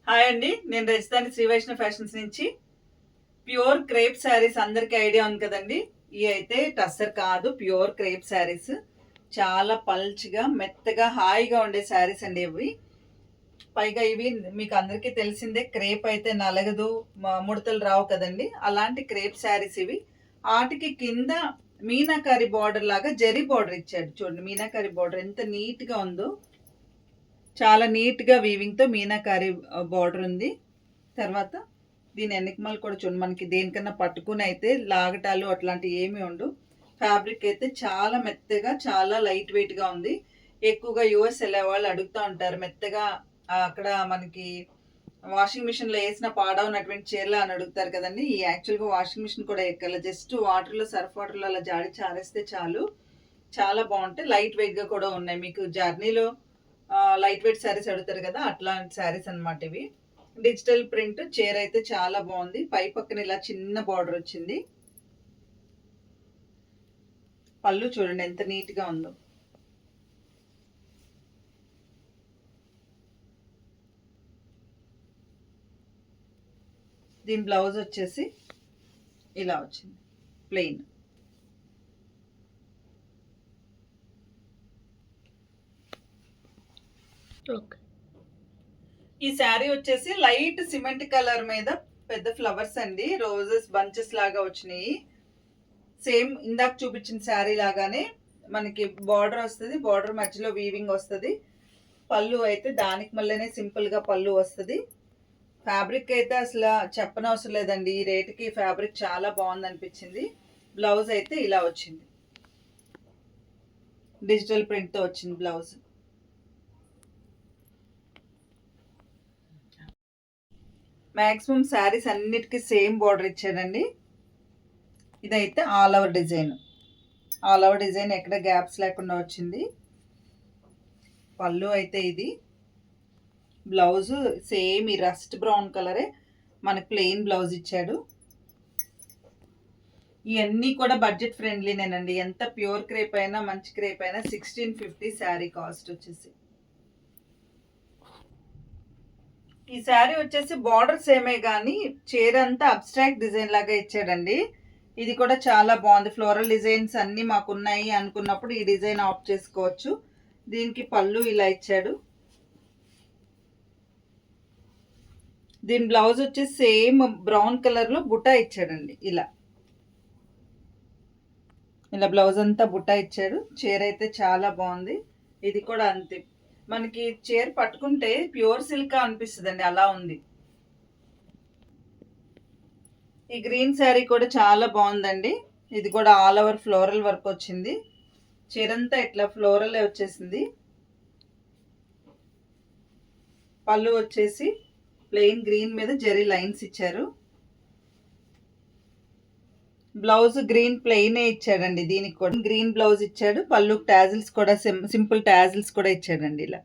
Hi అండి, నేను రజితాని Shri Vaishnav fashions నుంచి. ప్యూర్ క్రేప్ శారీస్ అందరికి ఐడియా ఉంది కదండి. ఇవి అయితే టస్సర్ కాదు, ప్యూర్ క్రేప్ శారీస్. చాలా పల్చ్గా మెత్తగా హాయిగా ఉండే శారీస్ అండి ఇవి. పైగా ఇవి మీకు అందరికీ తెలిసిందే, క్రేప్ అయితే నలగదు, ముడతలు రావు కదండి. అలాంటి క్రేప్ శారీస్ ఇవి. వాటికి కింద మీనాకారి బార్డర్ లాగా జరీ బార్డర్ ఇచ్చాడు. చూడండి మీనాకారి బార్డర్ ఎంత నీట్గా ఉందో. చాలా నీట్గా వీవింగ్తో మీనాకారి బార్డర్ ఉంది. తర్వాత దీని వెనకమాల కూడా చూడండి, మనకి దేనికన్నా పట్టుకుని అయితే లాగటాలు అట్లాంటివి ఏమీ ఉండవు. ఫ్యాబ్రిక్ అయితే చాలా మెత్తగా, చాలా లైట్ వెయిట్గా ఉంది. ఎక్కువగా యూఎస్ వెళ్ళే వాళ్ళు అడుగుతూ ఉంటారు, మెత్తగా అక్కడ మనకి వాషింగ్ మిషన్లో వేసిన పాడవునటువంటి చీరలు అని అడుగుతారు కదండి. ఈ యాక్చువల్గా వాషింగ్ మిషన్ కూడా ఎక్కల, జస్ట్ వాటర్లో, సర్ఫ్ వాటర్లో అలా జాడి చారేస్తే చాలు. చాలా బాగుంటాయి, లైట్ వెయిట్గా కూడా ఉన్నాయి. మీకు జర్నీలో లైట్ వెయిట్ శారీస్ అడుగుతారు కదా, అట్లాంటి శారీస్ అనమాట ఇవి. డిజిటల్ ప్రింట్ చీర అయితే చాలా బాగుంది. పై పక్కన ఇలా చిన్న బార్డర్ వచ్చింది. పళ్ళు చూడండి ఎంత నీట్గా ఉందో. దీని బ్లౌజ్ వచ్చేసి ఇలా వచ్చింది, ప్లెయిన్. ఈ శారీ వచ్చేసి లైట్ సిమెంట్ కలర్ మీద పెద్ద ఫ్లవర్స్ అండి, రోజెస్ బంచెస్ లాగా వచ్చినాయి. సేమ్ ఇందాక చూపించిన శారీ లాగానే మనకి బార్డర్ వస్తుంది, బార్డర్ మధ్యలో వీవింగ్ వస్తుంది. పళ్ళు అయితే దానికి మళ్ళీనే సింపుల్గా పళ్ళు వస్తుంది. ఫ్యాబ్రిక్ అయితే అసలు చెప్పనవసరం లేదండి, ఈ రేటుకి ఫ్యాబ్రిక్ చాలా బాగుంది అనిపించింది. బ్లౌజ్ అయితే ఇలా వచ్చింది, డిజిటల్ ప్రింట్తో వచ్చింది బ్లౌజ్. మ్యాక్సిమం శారీస్ అన్నిటికీ సేమ్ బార్డర్ ఇచ్చాడండి. ఇదైతే all over design, all over design ఎక్కడ గ్యాప్స్ లేకుండా వచ్చింది. పళ్ళు అయితే ఇది. బ్లౌజ్ సేమ్ ఈ రస్ట్ బ్రౌన్ కలరే మనకు ప్లెయిన్ బ్లౌజ్ ఇచ్చాడు. ఇవన్నీ కూడా బడ్జెట్ ఫ్రెండ్లీనేనండి. ఎంత ప్యూర్ క్రేప్ అయినా, మంచి క్రేప్ అయినా 1650 శారీ కాస్ట్ వచ్చేసి. ఈ శారీ వచ్చేసి బార్డర్ సేమే కానీ చీర అంతా అబ్స్ట్రాక్ట్ డిజైన్ లాగా ఇచ్చాడండి. ఇది కూడా చాలా బాగుంది. ఫ్లోరల్ డిజైన్స్ అన్నీ మాకు ఉన్నాయి అనుకున్నప్పుడు ఈ డిజైన్ ఆఫ్ చేసుకోవచ్చు. దీనికి పళ్ళు ఇలా ఇచ్చాడు. దీని బ్లౌజ్ వచ్చేసి సేమ్ బ్రౌన్ కలర్లో బుటా ఇచ్చాడండి. ఇలా ఇలా బ్లౌజ్ అంతా బుటా ఇచ్చాడు. చీర అయితే చాలా బాగుంది. ఇది కూడా అంతే, మనకి చీర పట్టుకుంటే ప్యూర్ సిల్క్ అనిపిస్తుంది అండి, అలా ఉంది. ఈ గ్రీన్ శారీ కూడా చాలా బాగుందండి. ఇది కూడా ఆల్ ఓవర్ ఫ్లోరల్ వర్క్ వచ్చింది. చీరంతా ఇట్లా ఫ్లోరల్ వచ్చేసింది. పళ్ళు వచ్చేసి ప్లెయిన్ గ్రీన్ మీద జెరీ లైన్స్ ఇచ్చారు. బ్లౌజ్ గ్రీన్ ప్లెయినే ఇచ్చాడండి. దీనికి కూడా గ్రీన్ బ్లౌజ్ ఇచ్చాడు. పళ్ళు టాజిల్స్ కూడా సింపుల్ టాజిల్స్ కూడా ఇచ్చాడండి. ఇలా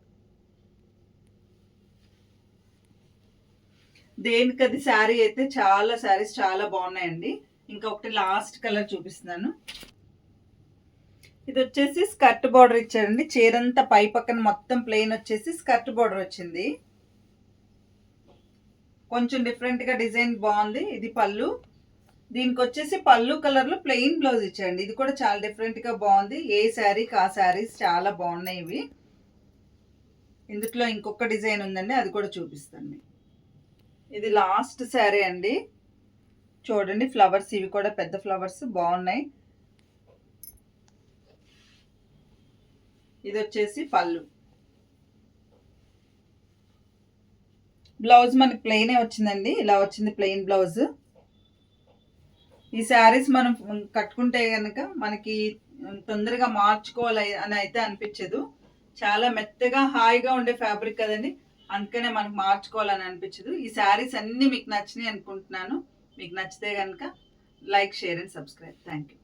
దేనికది శారీ అయితే చాలా శారీస్ చాలా బాగున్నాయండి. ఇంకొకటి లాస్ట్ కలర్ చూపిస్తున్నాను. ఇది వచ్చేసి స్కర్ట్ బార్డర్ ఇచ్చాడండి. చీరంతా పై పక్కన మొత్తం ప్లెయిన్ వచ్చేసి స్కర్ట్ బార్డర్ వచ్చింది. కొంచెం డిఫరెంట్గా డిజైన్ బాగుంది. ఇది పళ్ళు. దీనికి వచ్చేసి పళ్ళు కలర్లో ప్లెయిన్ బ్లౌజ్ ఇచ్చాడండి. ఇది కూడా చాలా డిఫరెంట్గా బాగుంది. ఏ శారీకి ఆ శారీస్ చాలా బాగున్నాయి ఇవి. ఇందులో ఇంకొక డిజైన్ ఉందండి, అది కూడా చూపిస్తాను. ఇది లాస్ట్ శారీ అండి. చూడండి ఫ్లవర్స్, ఇవి కూడా పెద్ద ఫ్లవర్స్ బాగున్నాయి. ఇది వచ్చేసి పళ్ళు. బ్లౌజ్ మనకి ప్లెయినే వచ్చిందండి. ఇలా వచ్చింది ప్లెయిన్ బ్లౌజ్. ఈ శారీస్ మనం కట్టుకుంటే కనుక మనకి తొందరగా మార్చుకోవాలి అని అయితే అనిపించదు. చాలా మెత్తగా హాయిగా ఉండే ఫ్యాబ్రిక్ కదండి, అందుకనే మనకు మార్చుకోవాలని అనిపించదు. ఈ శారీస్ అన్నీ మీకు నచ్చినాయి అనుకుంటున్నాను. మీకు నచ్చితే కనుక like, share and subscribe. Thank you.